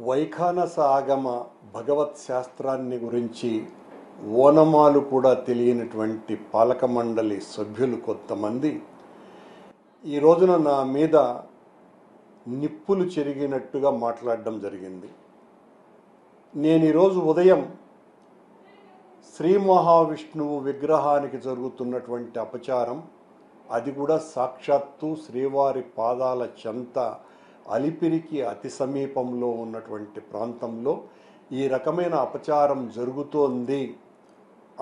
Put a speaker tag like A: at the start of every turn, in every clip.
A: వైఖానస ఆగమ భగవత్ శాస్త్రాన్ని గురించి ఓనమాలు కూడా తెలియనటువంటి పాలక మండలి సభ్యులు కొంతమంది ఈ రోజున నా మీద నిప్పులు చెరిగినట్టుగా మాట్లాడడం జరిగింది. నేను ఈరోజు ఉదయం శ్రీ మహావిష్ణువు విగ్రహానికి జరుగుతున్నటువంటి అపచారం, అది కూడా సాక్షాత్తు శ్రీవారి పాదాల చెంత అలిపిరికి అతి సమీపంలో ఉన్నటువంటి ప్రాంతంలో ఈ రకమైన అపచారం జరుగుతోంది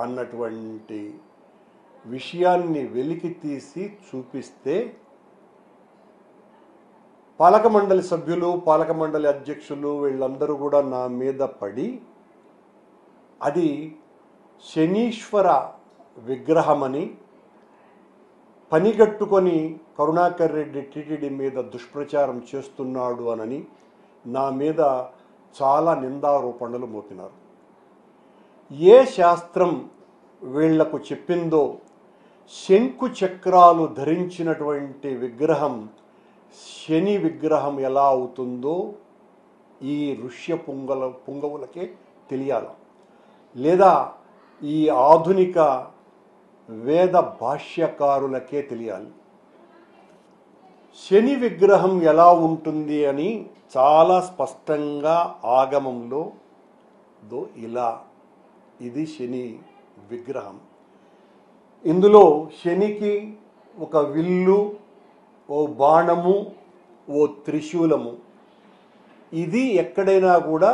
A: అన్నటువంటి విషయాన్ని వెలికి తీసి చూపిస్తే పాలక మండలి సభ్యులు, పాలక మండలి అధ్యక్షులు వీళ్ళందరూ కూడా నా మీద పడి అది శనీశ్వర విగ్రహమని పనిగట్టుకొని కరుణాకర్ రెడ్డి టీటీడీ మీద దుష్ప్రచారం చేస్తున్నాడు అనని నా మీద చాలా నిందారోపణలు మోపినారు. ఏ శాస్త్రం వీళ్లకు చెప్పిందో శంకు చక్రాలు ధరించినటువంటి విగ్రహం శని విగ్రహం ఎలా అవుతుందో ఈ ఋష్య పుంగవులకే తెలియాలి, లేదా ఈ ఆధునిక వేద భాష్యకారులకే తెలియాలి. శని విగ్రహం ఎలా ఉంటుంది అని చాలా స్పష్టంగా ఆగమంలో ఇది శని విగ్రహం. ఇందులో శనికి ఒక విల్లు, ఓ బాణము, ఓ త్రిశూలము. ఇది ఎక్కడైనా కూడా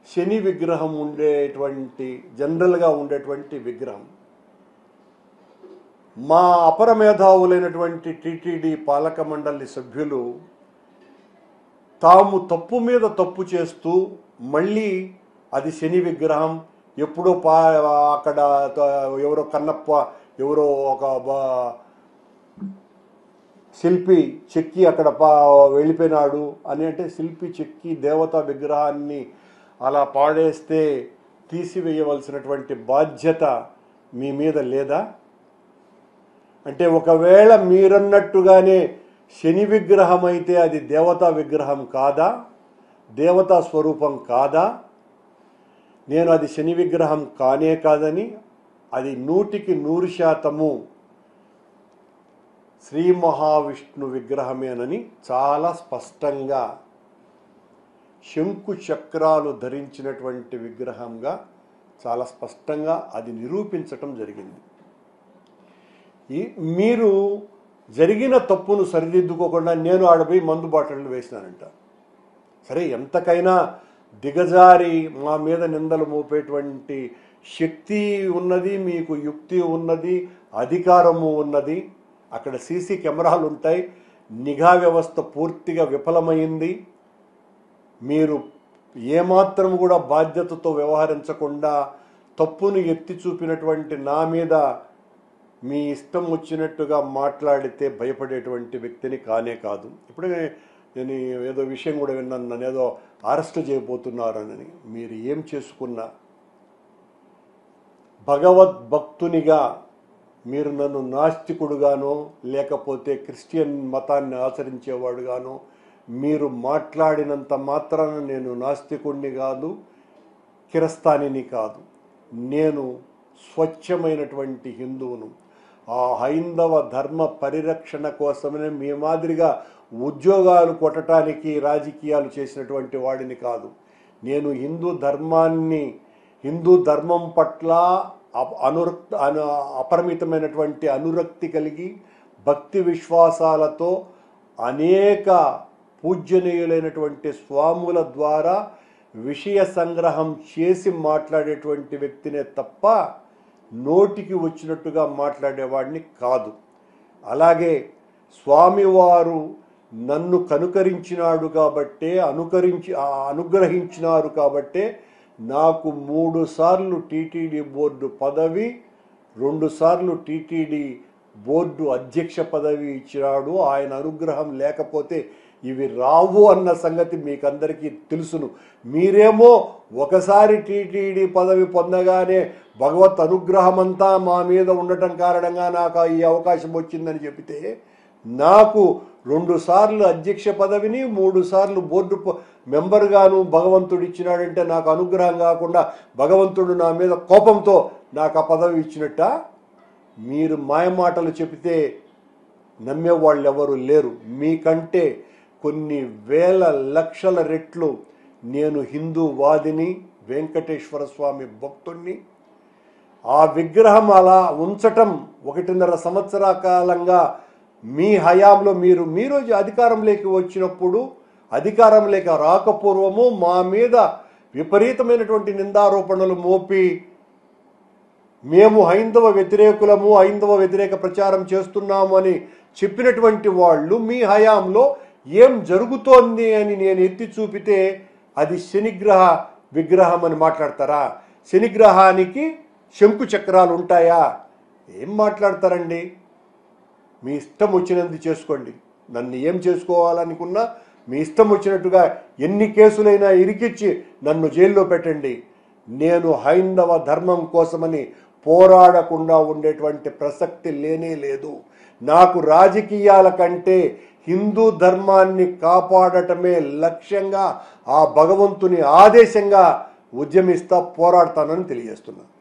A: శని విగ్రహం ఉండేటువంటి జనరల్గా ఉండేటువంటి విగ్రహం. మా అపర మేధావులైనటువంటి టీటీడీ పాలక మండలి సభ్యులు తాము తప్పు మీద తప్పు చేస్తూ మళ్ళీ అది శని విగ్రహం, ఎప్పుడో అక్కడ ఎవరో కన్నప్ప ఎవరో ఒక శిల్పి చెక్కి అక్కడ వెళ్ళిపోయినాడు అని, అంటే శిల్పి చెక్కి దేవతా విగ్రహాన్ని అలా పాడేస్తే తీసివేయవలసినటువంటి బాధ్యత మీ మీద లేదా? అంటే ఒకవేళ మీరన్నట్టుగానే శని విగ్రహం అయితే అది దేవతా విగ్రహం కాదా, దేవతా స్వరూపం కాదా? నేను అది శని విగ్రహం కానే కాదని, అది 100% శ్రీ మహావిష్ణు విగ్రహమేనని చాలా స్పష్టంగా శంకు చక్రాలు ధరించినటువంటి విగ్రహంగా చాలా స్పష్టంగా అది నిరూపించటం జరిగింది. మీరు జరిగిన తప్పును సరిదిద్దుకోకుండా నేను ఆడపోయి మందు బాటలు వేసినానంట. సరే, ఎంతకైనా దిగజారి మా మీద నిందలు మోపేటువంటి శక్తి ఉన్నది, మీకు యుక్తి ఉన్నది, అధికారము ఉన్నది. అక్కడ సీసీ కెమెరాలు ఉంటాయి, నిఘా వ్యవస్థ పూర్తిగా విఫలమైంది. మీరు ఏమాత్రం కూడా బాధ్యతతో వ్యవహరించకుండా తప్పును ఎత్తి చూపినటువంటి నా మీద మీ ఇష్టం వచ్చినట్టుగా మాట్లాడితే భయపడేటువంటి వ్యక్తిని కానే కాదు. ఇప్పుడే నేను ఏదో విషయం కూడా విన్నాను, నన్ను ఏదో అరెస్ట్ చేయబోతున్నారని. మీరు ఏం చేసుకున్నా భగవద్భక్తునిగా మీరు నన్ను నాస్తికుడుగానో లేకపోతే క్రిస్టియన్ మతాన్ని ఆచరించేవాడుగానో మీరు మాట్లాడినంత మాత్రాన నేను నాస్తికుడిని కాదు, కిరస్తానిని కాదు. నేను స్వచ్ఛమైనటువంటి హిందువును. ఆ హైందవ ధర్మ పరిరక్షణ కోసమే మీ మాదిరిగా ఉద్యోగాలు కొట్టడానికి రాజకీయాలు చేసినటువంటి వాడిని కాదు. నేను హిందూ ధర్మం పట్ల అపరిమితమైనటువంటి అనురక్తి కలిగి భక్తి విశ్వాసాలతో అనేక పూజ్యనీయులైనటువంటి స్వాముల ద్వారా విషయ సంగ్రహం చేసి మాట్లాడేటువంటి వ్యక్తినే తప్ప నోటికి వచ్చినట్టుగా మాట్లాడేవాడిని కాదు. అలాగే స్వామివారు నన్ను కనుకరించినాడు కాబట్టే అనుగ్రహించినారు కాబట్టే నాకు 3 సార్లు టీటీడీ బోర్డు పదవి, 2 సార్లు టీటీడీ బోర్డు అధ్యక్ష పదవి ఇచ్చినాడు. ఆయన అనుగ్రహం లేకపోతే ఇవి రావు అన్న సంగతి మీకందరికీ తెలుసును. మీరేమో ఒకసారి టీటీడీ పదవి పొందగానే భగవత్ అనుగ్రహం అంతా మా మీద ఉండటం కారణంగా నాకు ఈ అవకాశం వచ్చిందని చెబితే, నాకు 2 సార్లు అధ్యక్ష పదవిని 3 సార్లు బోర్డు మెంబర్గాను భగవంతుడు ఇచ్చినాడంటే నాకు అనుగ్రహం కాకుండా భగవంతుడు నా మీద కోపంతో నాకు ఆ పదవి ఇచ్చినట్ట? మీరు మాయమాటలు చెబితే నమ్మేవాళ్ళు ఎవరు లేరు. మీకంటే కొన్ని వేల లక్షల రెట్లు నేను హిందూవాదిని, వెంకటేశ్వర స్వామి భక్తుణ్ణి. ఆ విగ్రహం అలా ఉంచటం 1.5 సంవత్సరాల కాలంగా మీ హయాంలో మీరు అధికారంలోకి వచ్చినప్పుడు, అధికారంలోకి రాకపూర్వము మా మీద విపరీతమైనటువంటి నిందారోపణలు మోపి మేము హైందవ వ్యతిరేకులము, హైందవ వ్యతిరేక ప్రచారం చేస్తున్నాము అని చెప్పినటువంటి వాళ్ళు మీ హయాంలో ఏం జరుగుతోంది అని నేను ఎత్తి చూపితే అది శనిగ్రహ విగ్రహం అని మాట్లాడతారా? శనిగ్రహానికి శంకు చక్రాలు ఉంటాయా? ఏం మాట్లాడతారండి? మీ ఇష్టం వచ్చినందుకు చేసుకోండి. నన్ను ఏం చేసుకోవాలనుకున్నా మీ ఇష్టం వచ్చినట్టుగా ఎన్ని కేసులైనా ఇరికిచ్చి నన్ను జైల్లో పెట్టండి. నేను హైందవ ధర్మం కోసమని పోరాడకుండా ఉండేటువంటి ప్రసక్తి లేనే లేదు. నాకు రాజకీయాల కంటే హిందూ ధర్మాన్ని కాపాడటమే లక్ష్యంగా, ఆ భగవంతుని ఆదేశంగా ఉద్యమిస్తా, పోరాడతానని తెలియజేస్తున్నాను.